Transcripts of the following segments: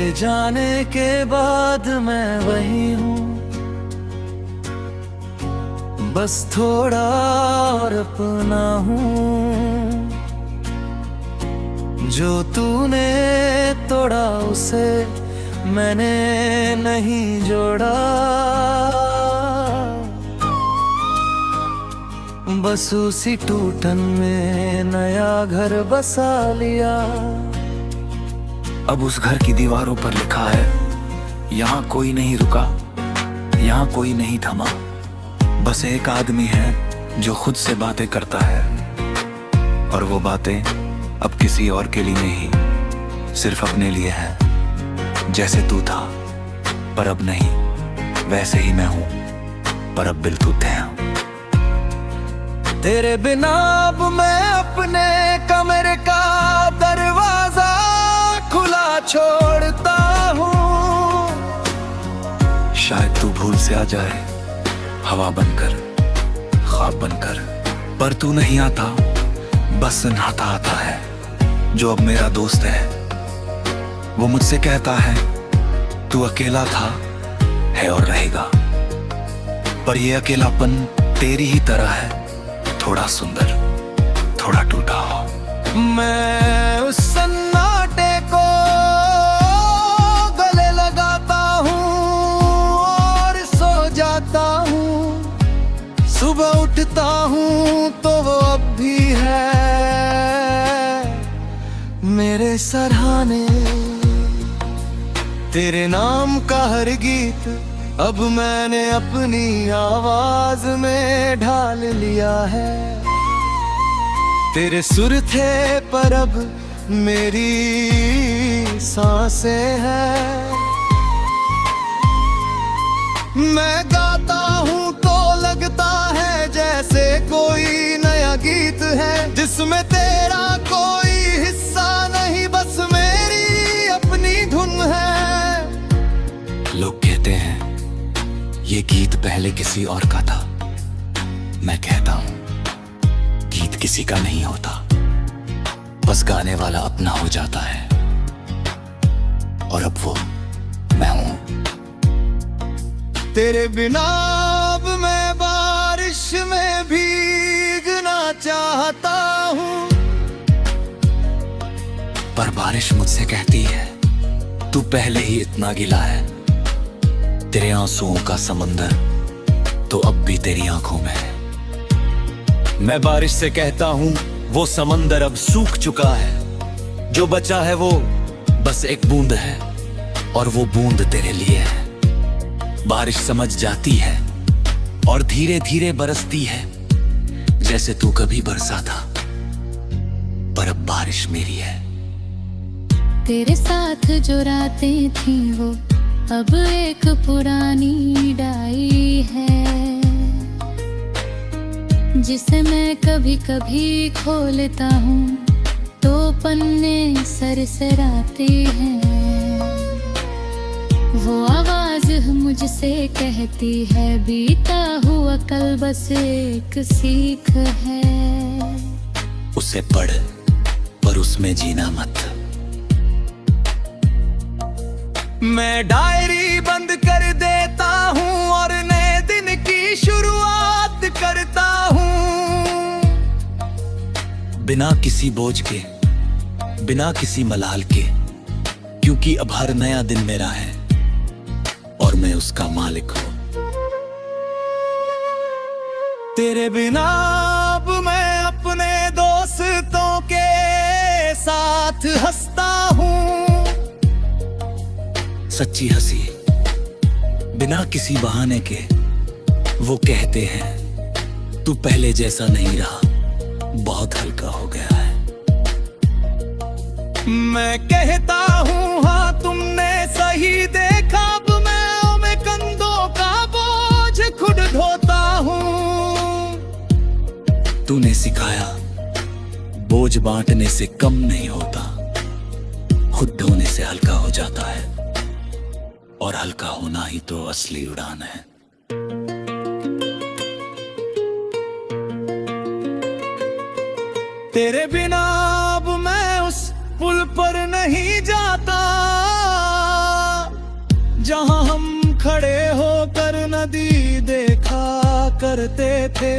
तेरे जाने के बाद मैं वही हूँ, बस थोड़ा और अपना हूँ। जो तूने तोड़ा उसे मैंने नहीं जोड़ा, बस उसी टूटन में नया घर बसा लिया। अब उस घर की दीवारों पर लिखा है, यहाँ कोई नहीं रुका, यहाँ कोई नहीं थमा। बस एक आदमी है जो खुद से बातें करता है, और वो बातें अब किसी और के लिए नहीं, सिर्फ अपने लिए है। जैसे तू था पर अब नहीं, वैसे ही मैं हूँ पर अब दिल तू थे। तेरे बिना अब मैं अपने कमरे का दरवाजा खुला छोड़ता हूँ। शायद तू भूल से आ जाए, हवा बनकर, ख्वाब बनकर, पर तू नहीं आता, बस नहाता आता है। जो अब मेरा दोस्त है वो मुझसे कहता है, तू अकेला था, है और रहेगा, पर ये अकेलापन तेरी ही तरह है, थोड़ा सुंदर, थोड़ा टूटा हो। मैं उस सन्नाटे को गले लगाता हूँ और सो जाता हूँ। सुबह उठता हूँ तो वो अब भी है मेरे सराहने। तेरे नाम का हर गीत अब मैंने अपनी आवाज में ढाल लिया है। तेरे सुर थे पर अब मेरी सांसें हैं। मैं गाता हूँ तो लगता है जैसे कोई नया गीत है, जिसमें तेरा कोई हिस्सा नहीं, बस मेरी अपनी धुन है। लोग कहते हैं ये गीत पहले किसी और का था, मैं कहता हूँ गीत किसी का नहीं होता, बस गाने वाला अपना हो जाता है, और अब वो मैं हूँ। तेरे बिना अब मैं बारिश में भीगना चाहता हूँ, पर बारिश मुझसे कहती है तू पहले ही इतना गिला है। तेरे आंसुओं का समंदर तो अब भी तेरी आंखों में है। मैं बारिश से कहता हूँ वो समंदर अब सूख चुका है, जो बचा है वो बस एक बूंद है, और वो बूंद तेरे लिए है। बारिश समझ जाती है और धीरे धीरे बरसती है, जैसे तू कभी बरसा था, पर अब बारिश मेरी है। तेरे साथ जो रातें थी वो अब एक पुरानी डायरी है, जिसे मैं कभी कभी खोलता हूँ तो पन्ने सरसराते हैं। वो आवाज मुझसे कहती है बीता हुआ कल बस एक सीख है। उसे पढ़ पर उसमें जीना मत। मैं डायरी बंद कर देता हूँ और नए दिन की शुरुआत करता हूँ, बिना किसी बोझ के, बिना किसी मलाल के, क्योंकि अब हर नया दिन मेरा है और मैं उसका मालिक हूँ। तेरे बिना अब मैं अपने दोस्तों के साथ हंसता हूँ। सच्ची हंसी बिना किसी बहाने के। वो कहते हैं तू पहले जैसा नहीं रहा, बहुत हल्का हो गया है। मैं कहता हूँ हाँ तुमने सही देखा, अब मैं कंधों का बोझ खुद ढोता हूँ। तूने सिखाया बोझ बांटने से कम नहीं होता, खुद ढोने से हल्का हो जाता है, और हल्का होना ही तो असली उड़ान है। तेरे बिना अब मैं उस पुल पर नहीं जाता, करते थे।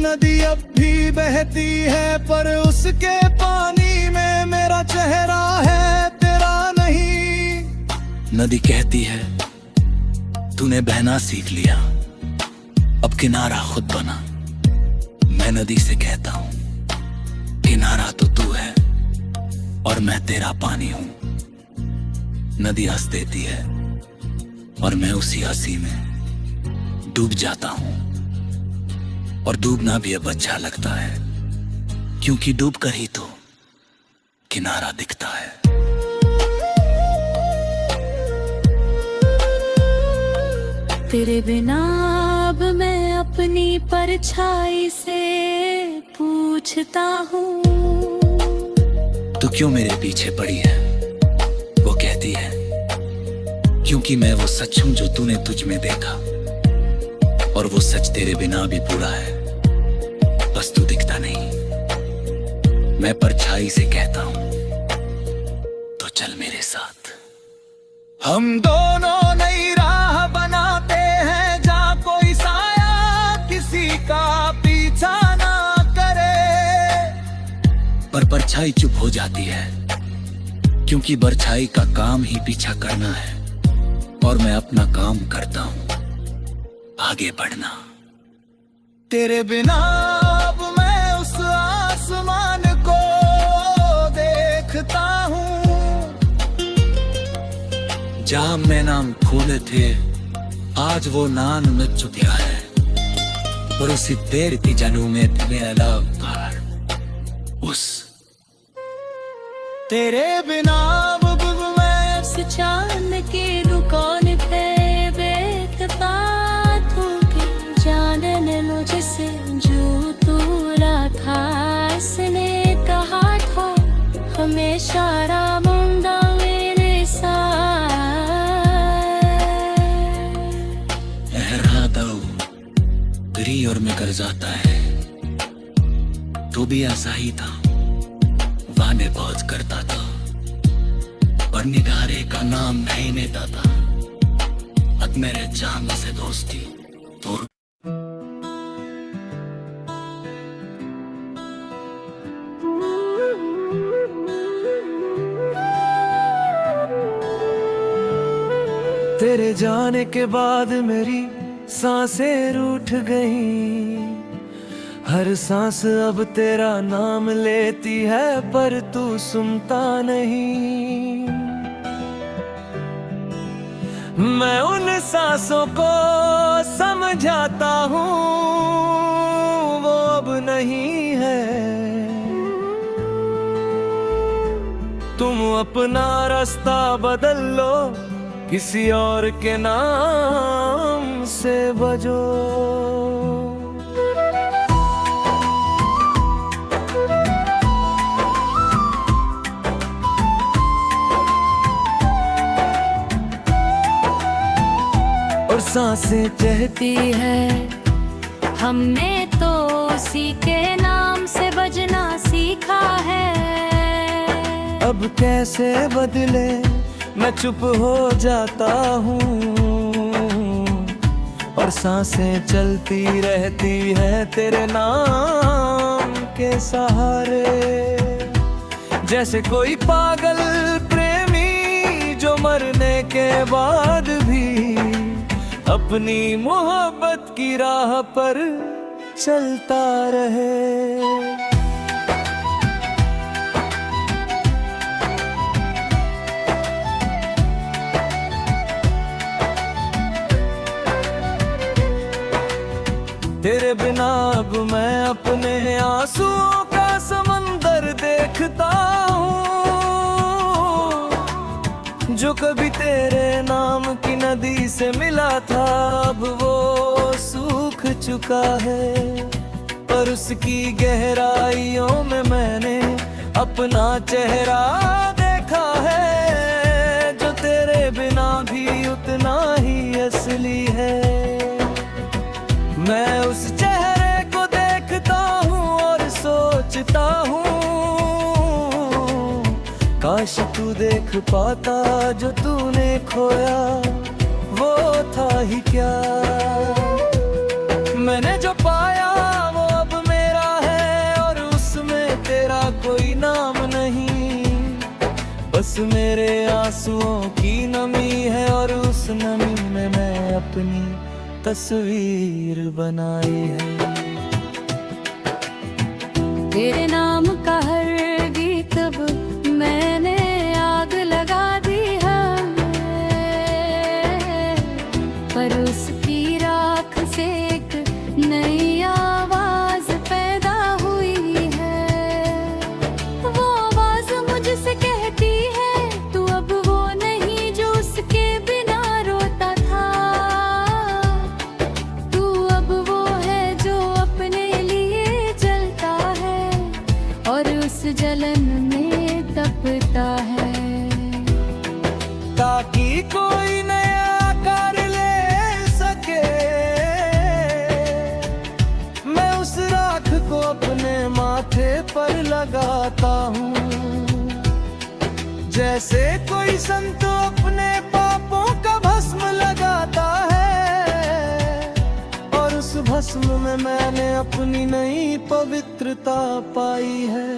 नदी अब भी बहती है पर उसके पानी में मेरा चेहरा है, तेरा नहीं। नदी कहती है तूने बहना सीख लिया, अब किनारा खुद बना। मैं नदी से कहता हूँ किनारा तो तू है और मैं तेरा पानी हूँ। नदी हंस देती है और मैं उसी हंसी में डूब जाता हूँ। और डूबना भी अब अच्छा लगता है, क्योंकि डूबकर ही तो किनारा दिखता है। तेरे बिना अब मैं अपनी परछाई से पूछता हूँ, तू क्यों मेरे पीछे पड़ी है? वो कहती है क्योंकि मैं वो सच हूं जो तूने तुझ में देखा, और वो सच तेरे बिना भी पूरा है, बस तू दिखता नहीं। मैं परछाई से कहता हूं तो चल मेरे साथ। हम दोनों नई राह बनाते हैं, जहाँ कोई साया किसी का पीछा ना करे। पर परछाई चुप हो जाती है, क्योंकि परछाई का काम ही पीछा करना है, और मैं अपना काम करता हूं आगे बढ़ना। तेरे बिना अब मैं उस आसमान को देखता हूँ, जहाँ मैं नाम खोले थे आज वो नान मिट चुका है। पर उसी देर की जानू में तुम्हें अलाव उस तेरे बिना अब मैं उस चांद की दुकान पे बेखता तू कि जानने मुझसे जो तूरा था। इसने कहा था हमेशा रामुंडा मेरे साथ। तेरी और में कर जाता है, तो भी ऐसा ही था। वाने बहुत करता था पर निगारे का नाम नहीं लेता था। अब मेरे जान से दोस्ती तो तेरे जाने के बाद मेरी सांसें रूठ गई। हर सांस अब तेरा नाम लेती है पर तू सुनता नहीं। मैं उन सांसों को समझाता हूँ, वो अब नहीं है। तुम अपना रास्ता बदल लो, किसी और के नाम से बजो। और सांसें कहती है हमने तो उसी के नाम से बजना सीखा है। अब कैसे बदले, मैं चुप हो जाता हूँ और सांसें चलती रहती है तेरे नाम के सहारे। जैसे कोई पागल प्रेमी जो मरने के बाद भी अपनी मोहब्बत की राह पर चलता रहे। तेरे बिना अब मैं अपने आंसुओं का समंदर देखता हूँ, जो कभी तेरे नाम की नदी से मिला था अब वो सूख चुका है। पर उसकी गहराइयों में मैंने अपना चेहरा देखा है, जो तेरे बिना भी उतना ही असली है। मैं उस चेहरे को देखता हूँ और सोचता हूँ, काश तू देख पाता जो तूने खोया वो था ही क्या। मेरे आंसुओं की नमी है और उस नमी में मैं अपनी तस्वीर बनाई है। तेरे नाम का हर गीत अब मैंने आग लगा दी है, पर उसकी राख से एक नई आवाज पैदा हुई है। वो आवाज मुझसे कहती है तू अब वो नहीं जो उसके बिना रोता था, तू अब वो है जो अपने लिए जलता है और उस जलन में तपता है। ताकि कोई नया आकार ले सके, मैं उस राख को अपने माथे पर लगाता हूँ, जैसे कोई संत अपने पापों का भस्म लगाता है, और उस भस्म में मैंने अपनी नई पवित्रता पाई है।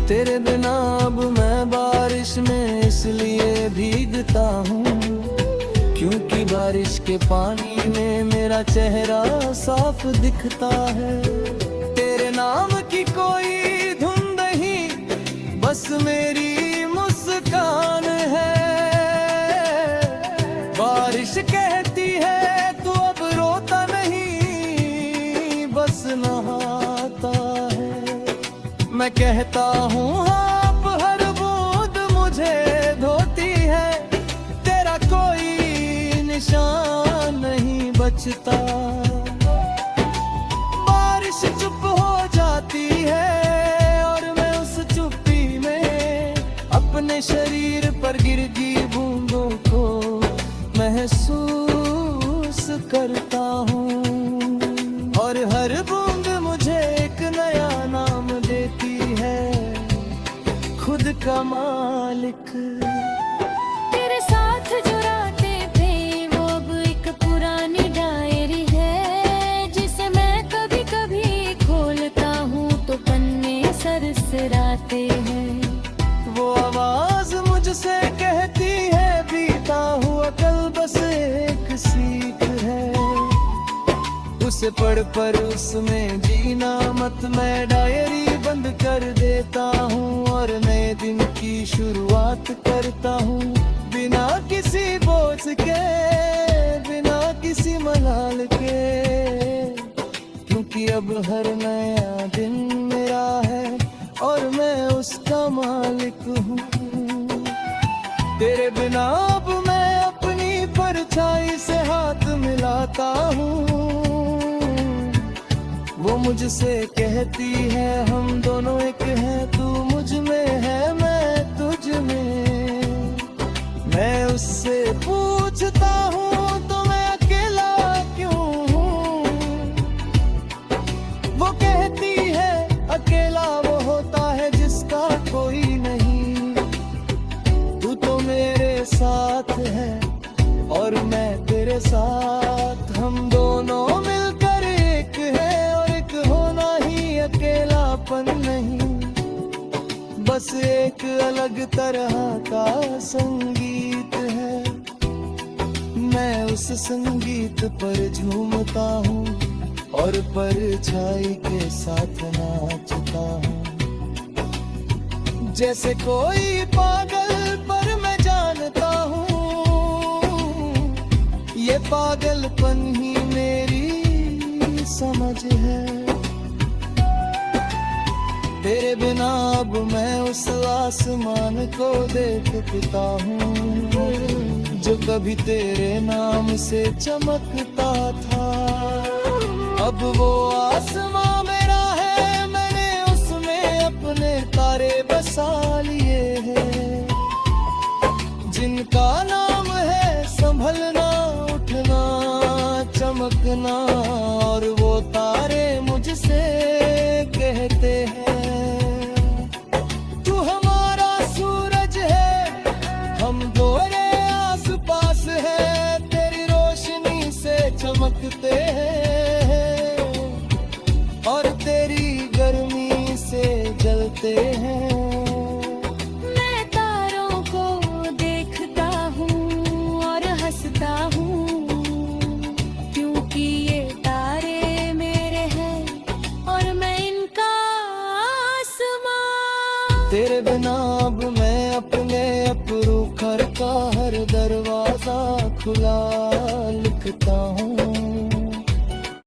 तेरे बिना अब मैं बारिश में इसलिए भीगता हूँ, क्योंकि बारिश के पानी में मेरा चेहरा साफ दिखता है। तेरे नाम की कोई धुन नहीं, बस मेरी मुस्कान है। बारिश कहती है तू अब रोता नहीं, बस नहाता है। मैं कहता हूँ आप हर बूंद मुझे धोती है, तेरा कोई निशान नहीं बचता। बारिश चुप हो जाती है और मैं उस चुप्पी में अपने शरीर पर गिरती बूंदों को महसूस करता हूँ, और हर बूंद मुझे एक नया नाम देती है, खुद का मालिक। तेरे साथ जो रातें थे वो अब एक पुरानी डायरी है, जिसे मैं कभी कभी खोलता हूँ तो पन्ने सरसराते हैं। वो आवाज मुझसे कहती है बीता हुआ कल बस एक सीख है, उसे पढ़ पर उसमें जीना मत। मैं डायरी बंद कर देता हूँ और नए दिन की शुरुआत करता हूँ, बिना किसी बोझ के, बिना किसी मलाल के, क्योंकि अब हर नया दिन मेरा है और मैं उसका मालिक हूँ। तेरे बिना अब मैं अपनी परछाई से हाथ मिलाता हूँ, वो मुझसे कहती है हम दोनों एक हैं, तू मुझ में है मैं तुझ में। मैं उससे पूछता हूँ तो मैं अकेला क्यों हूँ, वो कहती है अकेला वो होता है जिसका कोई नहीं। तू तो मेरे साथ है और मैं तेरे साथ, हम दोनों मिलकर एक है और एक होना ही अकेलापन नहीं, बस एक अलग तरह का संगीत है। मैं उस संगीत पर झूमता हूँ और परछाई के साथ नाचता हूँ, जैसे कोई पागल पर मैं जानता हूँ, ये पागलपन ही मेरी समझ है। तेरे बिना अब मैं उस आसमान को देखता हूँ, जो कभी तेरे नाम से चमकता था। अब वो आसमां मेरा है, मैंने उसमें अपने तारे बसा लिए हैं, जिनका नाम है संभलना, उठना, चमकना,